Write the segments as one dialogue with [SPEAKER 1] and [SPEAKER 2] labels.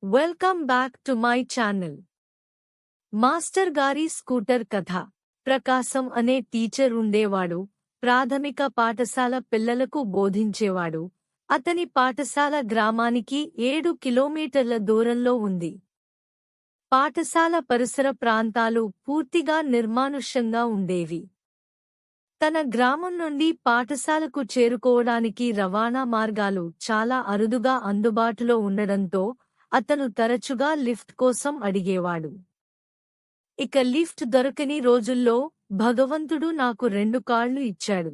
[SPEAKER 1] Welcome back to my channel. Master గారి scooter కథ. ప్రకాశం అనే టీచర్ ఉండేవాడు. ప్రాథమిక పాఠశాల పిల్లలకు బోధించేవాడు. అతని పాఠశాల గ్రామానికి 7 కిలోమీటర్ల దూరంలో ఉంది. పాఠశాల పరిసర ప్రాంతాలు పూర్తిగా నిర్మానుష్యంగా ఉండేవి. తన గ్రామం నుండి పాఠశాలకు చేరుకోవడానికి రవాణా మార్గాలు చాలా అరుదుగా అందుబాటులో ఉండడంతో అతను తరచుగా లిఫ్ట్ కోసం అడిగేవాడు. ఇక లిఫ్ట్ దొరకని రోజుల్లో భగవంతుడు నాకు 2 కాళ్ళు ఇచ్చాడు,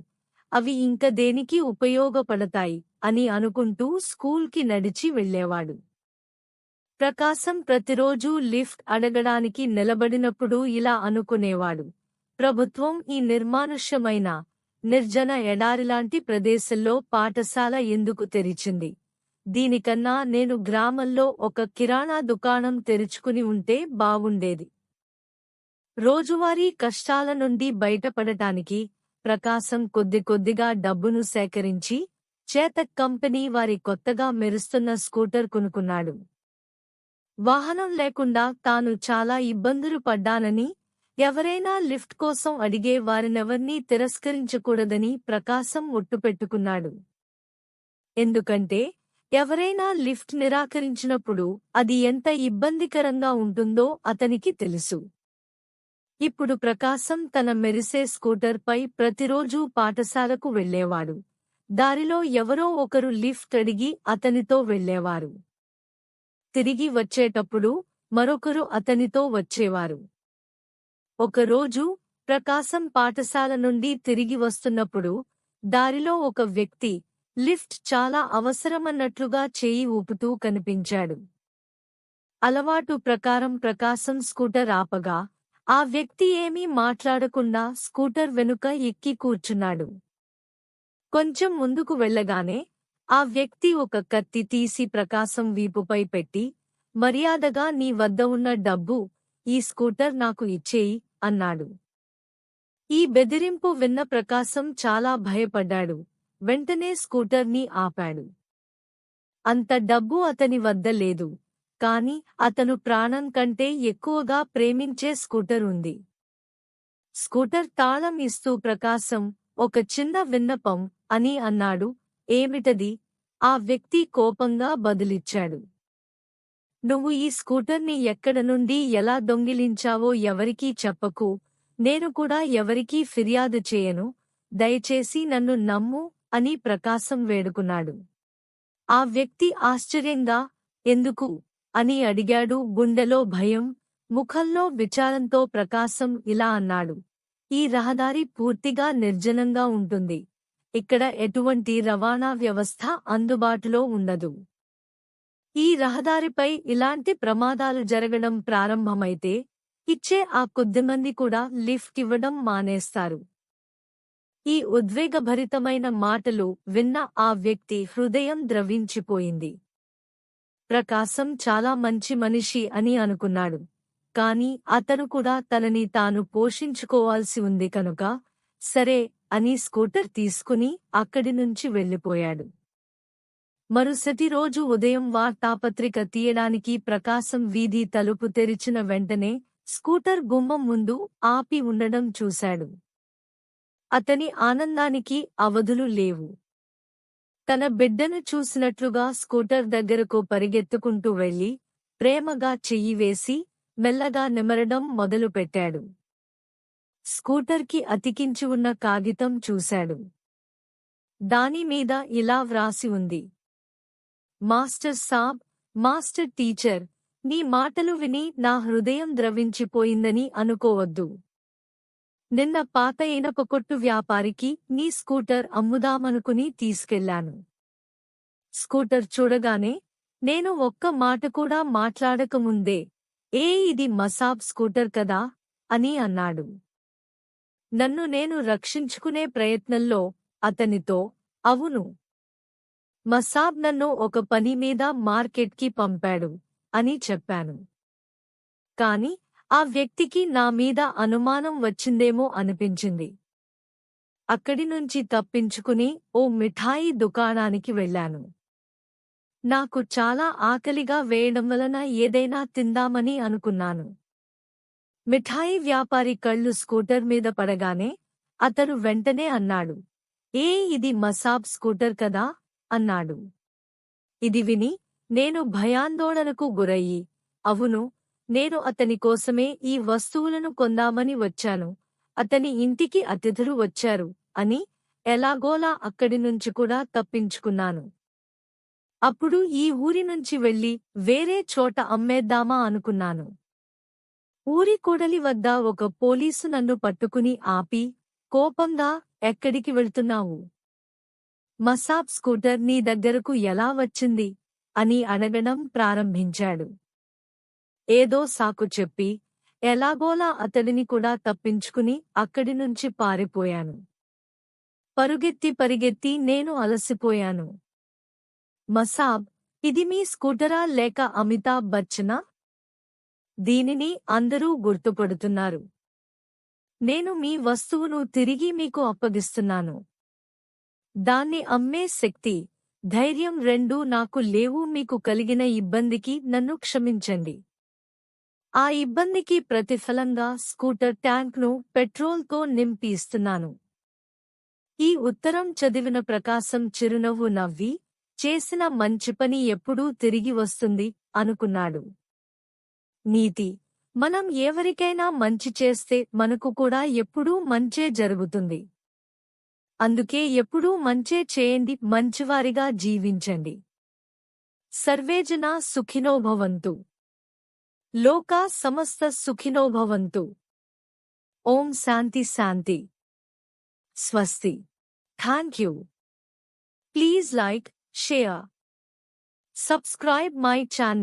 [SPEAKER 1] అవి ఇంక దేనికి ఉపయోగపడతాయి అని అనుకుంటూ స్కూల్కి నడిచి వెళ్ళేవాడు. ప్రకాశం ప్రతిరోజూ లిఫ్ట్ అడగడానికి నిలబడినప్పుడు ఇలా అనుకునేవాడు: ప్రభుత్వం ఈ నిర్మానుష్యమైన, నిర్జన ఎడారిలాంటి ప్రదేశంలో పాఠశాల ఎందుకు తెరిచింది? దీనికన్నా నేను గ్రామంలో ఒక కిరాణా దుకాణం తెరుచుకుని ఉంటే బావుండేది. రోజువారీ కష్టాల నుండి బయటపడటానికి ప్రకాశం కొద్దిగా డబ్బును సేకరించి చేతక్ కంపెనీ వారి కొత్తగా మెరుస్తున్న స్కూటర్ కొనుక్కున్నాడు. వాహనం లేకుండా తాను చాలా ఇబ్బందులు పడ్డానని, ఎవరైనా లిఫ్ట్ కోసం అడిగే వారినెవర్నీ తిరస్కరించకూడదని ప్రకాశం ఒట్టుపెట్టుకున్నాడు. ఎందుకంటే ఎవరైనా లిఫ్ట్ నిరాకరించినప్పుడు అది ఎంత ఇబ్బందికరంగా ఉంటుందో అతనికి తెలుసు. ఇప్పుడు ప్రకాశం తన మెరిసే స్కూటర్పై ప్రతిరోజూ పాఠశాలకు వెళ్ళేవాడు. దారిలో ఎవరో ఒకరు లిఫ్ట్ అడిగి అతనితో వెళ్ళేవారు. తిరిగి వచ్చేటప్పుడు మరొకరు అతనితో వచ్చేవారు. ఒకరోజు ప్రకాశం పాఠశాల నుండి తిరిగి వస్తున్నప్పుడు దారిలో ఒక వ్యక్తి లిఫ్ట్ చాలా అవసరమన్నట్లుగా చేయి ఊపుతూ కనిపించాడు. అలవాటు ప్రకారం ప్రకాశం స్కూటర్ ఆపగా ఆ వ్యక్తి ఏమీ మాట్లాడకుండా స్కూటర్ వెనుక ఎక్కి కూర్చున్నాడు. కొంచెం ముందుకు వెళ్ళగానే ఆ వ్యక్తి ఒక కత్తి తీసి ప్రకాశం వీపుపై పెట్టి, మర్యాదగా నీ వద్ద ఉన్న డబ్బు, ఈ స్కూటర్ నాకు ఇచ్చేయి అన్నాడు. ఈ బెదిరింపు విన్న ప్రకాశం చాలా భయపడ్డాడు. వెంటనే స్కూటర్ని ఆపాడు. అంత డబ్బు అతని వద్ద లేదు, కాని అతను ప్రాణం కంటే ఎక్కువగా ప్రేమించే స్కూటర్ ఉంది. స్కూటర్ తాళం ఇస్తూ ప్రకాశం, ఒక చిన్న విన్నపం అని అన్నాడు. ఏమిటది? ఆ వ్యక్తి కోపంగా బదులిచ్చాడు. నువ్వు ఈ స్కూటర్ని ఎక్కడ నుండి ఎలా దొంగిలించావో ఎవరికీ చెప్పకు, నేను కూడా ఎవరికీ ఫిర్యాదు చేయను, దయచేసి నన్ను నమ్ము అని ప్రకాశం వేడుకున్నాడు. ఆ వ్యక్తి ఆశ్చర్యంగా, ఎందుకు అని అడిగాడు. గుండెలో భయం, ముఖంలో విచారంతో ప్రకాశం ఇలా అన్నాడు: ఈ రహదారి పూర్తిగా నిర్జనంగా ఉంటుంది. ఇక్కడ ఎటువంటి రవాణా వ్యవస్థ అందుబాటులో ఉండదు. ఈ రహదారిపై ఇలాంటి ప్రమాదాలు జరగడం ప్రారంభమైతే ఇచ్చే ఆ కొద్దిమంది కూడా లిఫ్ట్ ఇవ్వడం మానేస్తారు. ఈ ఉద్వేగభరితమైన మాటలు విన్న ఆ వ్యక్తి హృదయం ద్రవించిపోయింది. ప్రకాశం చాలా మంచి మనిషి అని అనుకున్నాడు. కాని అతను కూడా తనని తాను పోషించుకోవాల్సి ఉంది కనుక సరే అని స్కూటర్ తీసుకుని అక్కడి నుంచి వెళ్ళిపోయాడు. మరుసటి రోజు ఉదయం వార్తాపత్రిక తీయడానికి ప్రకాశం వీధి తలుపు తెరిచిన వెంటనే స్కూటర్ గుమ్మం ముందు ఆపి ఉండడం చూశాడు. అతని ఆనందానికి అవధులు లేవు. తన బిడ్డను చూసినట్లుగా స్కూటర్ దగ్గరకు పరిగెత్తుకుంటూ వెళ్లి ప్రేమగా చెయ్యి వేసి మెల్లగా నిమరడం మొదలుపెట్టాడు. స్కూటర్కి అతికించి ఉన్న కాగితం చూశాడు. దానిమీద ఇలా వ్రాసి ఉంది: మాస్టర్ సాబ్, మాస్టర్ టీచర్, నీ మాటలు విని నా హృదయం ద్రవించిపోయిందని అనుకోవద్దు. నిన్న పాత ఇనప కొట్టు వ్యాపారికి నీ స్కూటర్ అమ్ముదామనుకుని తీసుకెళ్లాను. స్కూటర్ చూడగానే నేను ఒక్క మాట కూడా మాట్లాడకముందే, ఇది మసాబ్ స్కూటర్ కదా అని అన్నాడు. నన్ను నేను రక్షించుకునే ప్రయత్నంలో అతనితో, అవును, మసాబ్ నన్ను ఒక పని మీద మార్కెట్కి పంపాడు అని చెప్పాను. కాని ఆ వ్యక్తికి నా మీద అనుమానం వచ్చిందేమో అనిపించింది. అక్కడి నుంచి తప్పించుకుని ఓ మిఠాయి దుకాణానికి వెళ్ళాను. నాకు చాలా ఆకలిగా వేయడం వలన ఏదైనా తిందామని అనుకున్నాను. మిఠాయి వ్యాపారి కళ్ళు స్కూటర్ మీద పడగానే అతను వెంటనే అన్నాడు, ఇది మసాబ్ స్కూటర్ కదా అన్నాడు. ఇది విని నేను భయాందోళనకు గురయ్యి, అవును, నేను అతని కోసమే ఈ వస్తువులను కొందామని వచ్చాను, అతని ఇంటికి అతిథులు వచ్చారు అని ఎలాగోలా అక్కడి నుంచి కూడా తప్పించుకున్నాను. అప్పుడు ఈ ఊరి నుంచి వెళ్లి వేరే చోట అమ్మేద్దామా అనుకున్నాను. ఊరి కూడలి వద్ద ఒక పోలీసు నన్ను పట్టుకుని ఆపి, కోపంగా, ఎక్కడికి వెళ్తున్నావు? మసాబ్ స్కూటర్ నీ దగ్గరకు ఎలా వచ్చింది? అని అడగడం ప్రారంభించాడు. ఏదో సాకు చెప్పి, ఎలాగోలా అతడిని కూడా తప్పించుకుని అక్కడి నుంచి పారిపోయాను. పరిగెత్తి నేను అలసిపోయాను. మసాబ్, ఇది మీ స్కూటరా లేక అమితాబ్ బచ్చనా? దీనిని అందరూ గుర్తుపడుతున్నారు. నేను మీ వస్తువును తిరిగి మీకు అప్పగిస్తున్నాను. దాన్ని అమ్మే శక్తి, ధైర్యం రెండూ నాకు లేవు. మీకు కలిగిన ఇబ్బందికి నన్ను క్షమించండి. ఆ ఇబ్బందికి ప్రతిఫలంగా స్కూటర్ ట్యాంక్ను పెట్రోల్తో నింపి ఇస్తున్నాను. ఈ ఉత్తరం చదివిన ప్రకాశం చిరునవ్వు నవ్వి, చేసిన మంచి పని ఎప్పుడూ తిరిగి వస్తుంది అనుకున్నాడు. నీతి: మనం ఎవరికైనా మంచి చేస్తే మనకు కూడా ఎప్పుడూ మంచే జరుగుతుంది. అందుకే ఎప్పుడూ మంచే చేయండి, మంచివారిగా జీవించండి. సర్వేజనా సుఖినో భవంతు. లోకా సమస్త సుఖినో భవంతు. ఓం శాంతి శాంతి. స్వస్తి. Thank you. Please like, share, subscribe my channel.